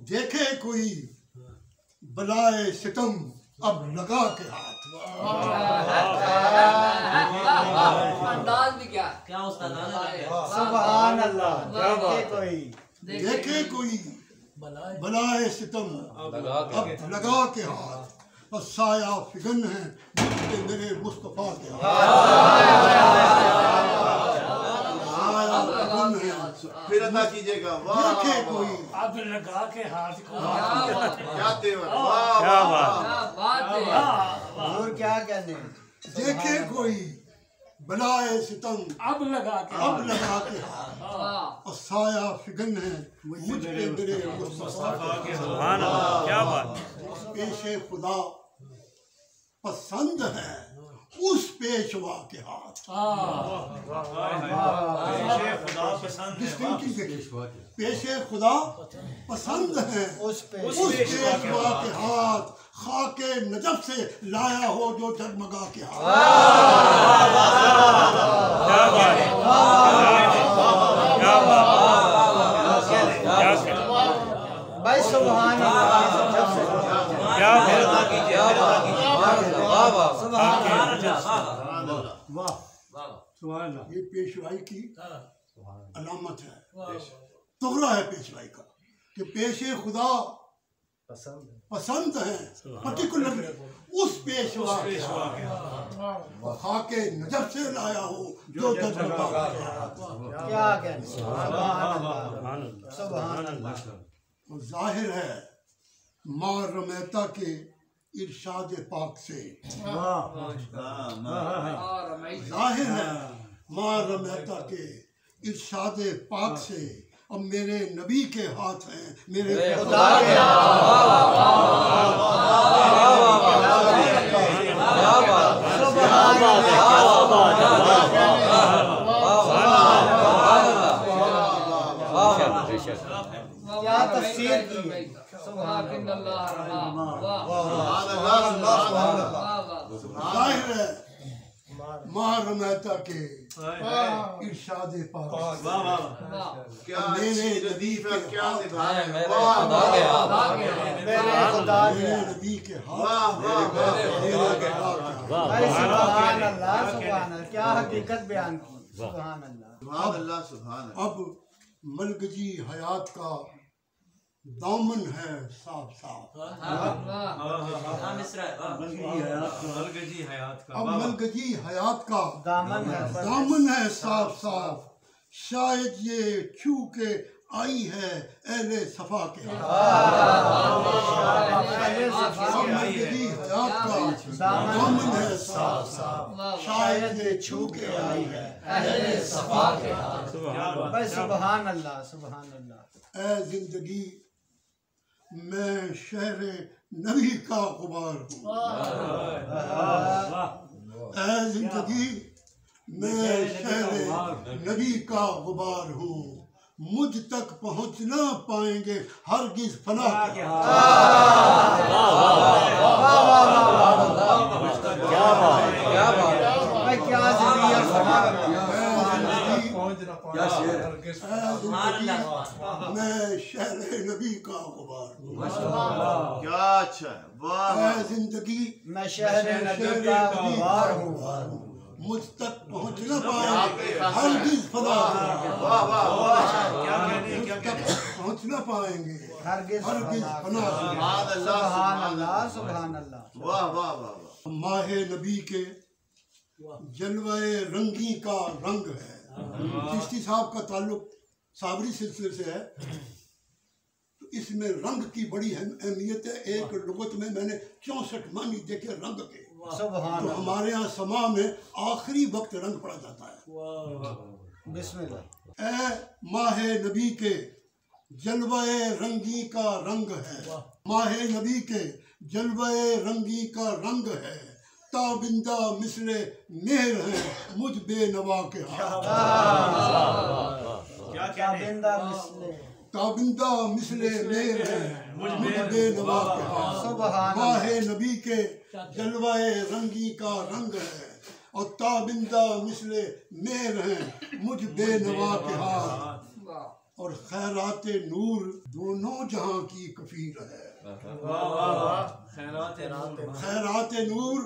देखे कोई बलाए सितम अब लगा के हाथ। अंदाज भी क्या सुभान अल्लाह। देखे कोई बलाए सितम अब लगा के हाथ और साया फिगन है मेरे मुस्तफा के फिर अदा कीजिएगा। देखे कोई अब लगा के हाथ को क्या तेवर, क्या बात है। और क्या कहने। देखे कोई बलाए सितम अब लगा के अब लगा के हाथ और साया फिगन है मुझ पे मेरे मुस्तफा के। सुभान अल्लाह, क्या बात। पेशे खुदा पसंद है उस पेशवा के हाथ। पेशे खुदा पसंद है उस पेशवा के हाथ खाके नजफ से लाया हो जो जगमगा के हाथ। भाई सुभान अल्लाह। ये पेशवाई की अलामत है, तुगरा है पेशवाई का कि पेशे खुदा पसंद है पर्टिकुलरली उस पेशवा खाके नजर से लाया हो जो जगमगा। क्या कहने। सुभान अल्लाह। जाहिर है माँ रमैता के इरशाद पाक से, जाहिर है माँ रमैता के इरशाद पाक से अब मेरे नबी के हाथ हैं, मेरे खुदा के क्या तफसीर की। जाहिर है माँ रमैता के इरशाद पाक मेरे नबी के हाथ, मेरे नबी के हाथ। सुभान अल्लाह। सुभान अल्लाह। क्या हकीकत बयान की। सुभान अल्लाह। अब मलगजी हयात का दामन है साफ साफ। अब मलगजी हयात का दामन है साफ साफ। शायद ये छू के आई है अहले सफा के हाथ। मलगजी हयात का दामन है साफ साफ। शायद ये छू के आई है अहले सफा के हाथ। सुभान अल्लाह। सुभान अल्लाह। ऐ जिंदगी मैं शहर नबी का गुबार हूँ। ऐ जिंदगी मैं शहर नबी का गुबार हूँ। मुझ तक पहुँच ना पाएंगे हरगिज फना के हाथ। मैं शहर नबी का गुबार हूँ। क्या अच्छा है। वाह। जिंदगी मैं शहर नबी का गुबार हूँ। मुझ तक पहुँच न पाएंगे हरगिज फना। पहुँच न पाएंगे हरगिज फना। सुभान अल्लाह। सुभान अल्लाह। वाह वाह वाह। माहे नबी के जलवाए रंगी का रंग है। चिश्ती साहब का ताल्लुक साबरी सिलसिले से है, तो इसमें रंग की बड़ी अहमियत है। एक लुगत में मैंने 64 मानी देखे रंग के। तो हमारे यहाँ समा में आखिरी वक्त रंग पड़ा जाता है। बिस्मिल्लाह। ए माहे नबी के जलवाए रंगी का रंग है। माहे नबी के जलवाए रंगी का रंग है। ताबिंदा मिसले मेहर है मुझ बेनवा के हाथ। ताबिंदा मिसले मेहर है मुझ बेनवा के हाथ। माहे नबी के जलवाए रंगी का रंग है और ताबिंदा मिसले मेहर है मुझ बेनवा के हाथ। और खैरात नूर दोनों जहां की कफील है। खैरात नूर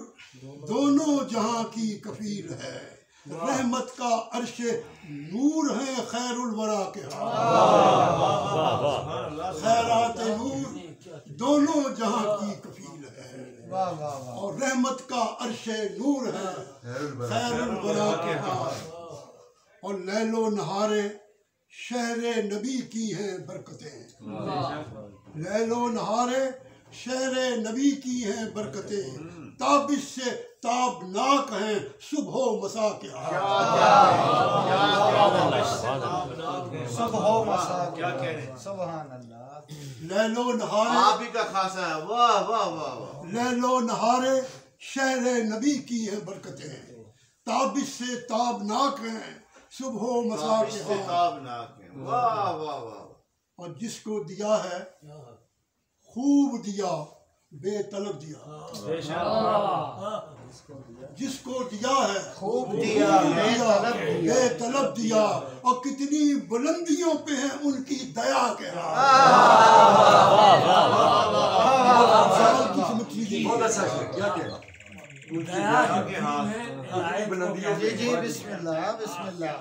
दोनों जहां की कफील है। रहमत का अर्श नूर है खैरुल वरा के खैरात नूर दोनों जहां की कफील है और रहमत का अर्श नूर है खैरुल वरा के हाथ। और लैलो नहारे शहरे नबी की हैं बरकतें। लैलो नहारे शहरे नबी की हैं बरकतें। ताबिश से ताबनाक हैं सुबह मसा के लैलो नहारे आप ही का खासा है। वाह वाह वाह वाह। लैलो नहारे शहरे नबी की हैं बरकतें। ताबिश से ताबनाक हैं सुबह मसा के ताबनाक है। वाह वाह वाह। और जिसको दिया है खूब दिया बेतलब दिया। जिसको दिया है खूब दिया बेतलब दिया और कितनी बुलंदियों पे है उनकी दया के जी जी बिस्मिल्लाह बिस्मिल्लाह।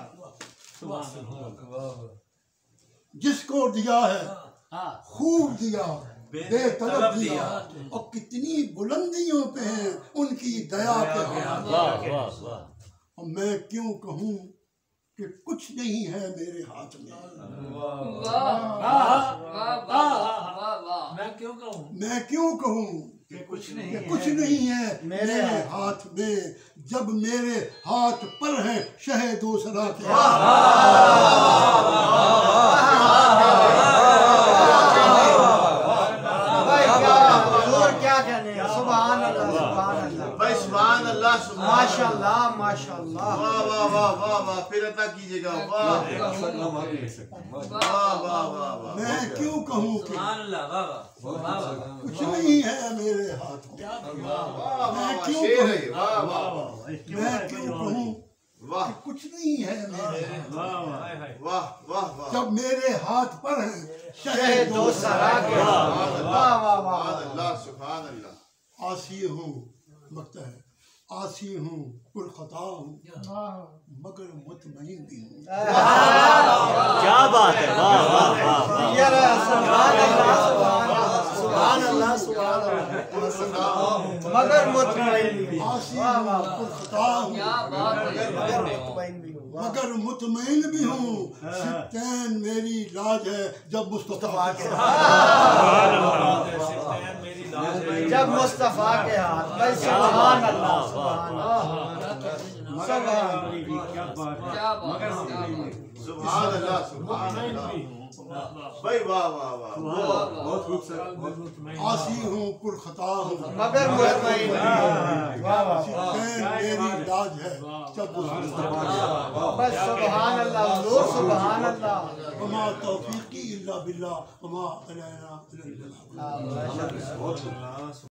जिसको दिया है खूब दिया बेतलब दिया और कितनी बुलंदियों पे है उनकी दया के और मैं क्यों कहूँ कि कुछ नहीं है मेरे हाथ में। मैं क्यों कहूँ कि कुछ नहीं है मेरे हाथ में जब मेरे हाथ पर है शहदो सदा के माशाल्लाह माशाल्लाह। वाह वाह वाह वाह वाह। फिर अता कीजिएगा। वाह वाह वाह वाह। मैं क्यों कहूँ कि कुछ नहीं है मेरे हाथ में। मैं क्यों कहूँ वाह कि कुछ नहीं है मेरे वाह वाह वाह। जब मेरे हाथ पर है शहदो सरा के वाह वाह वाह। अल्लाह सुभान अल्लाह। आसी हूँ मकता है आसी हूँ पुरखता हूँ मगर मुतमईन भी हूँ। क्या बात है। वाह वाह वाह। सुभान अल्लाह सुभान अल्लाह। मगर मुतमईन भी हूँ। आसी हूँ पुरखता हूँ मगर मुतमईन भी हूँ। सित्तैन मेरी लाज है जब मुस्तफा के जब मुस्तफा के हाथ भाई। सुभान अल्लाह सुभान अल्लाह सुभान अल्लाह। भाई वाह वाह वाह। बहुत खूब सर। आसी हूँ पुरखता हूँ मगर मुतमईन सित्तैन मेरी लाज है जब मुस्तफा के बस। सुभान अल्लाह हुजूर सुभान अल्लाह। वमा तौफीकी इल्ला बिल्लाह वमा अलैना इल्ला अल बलाग।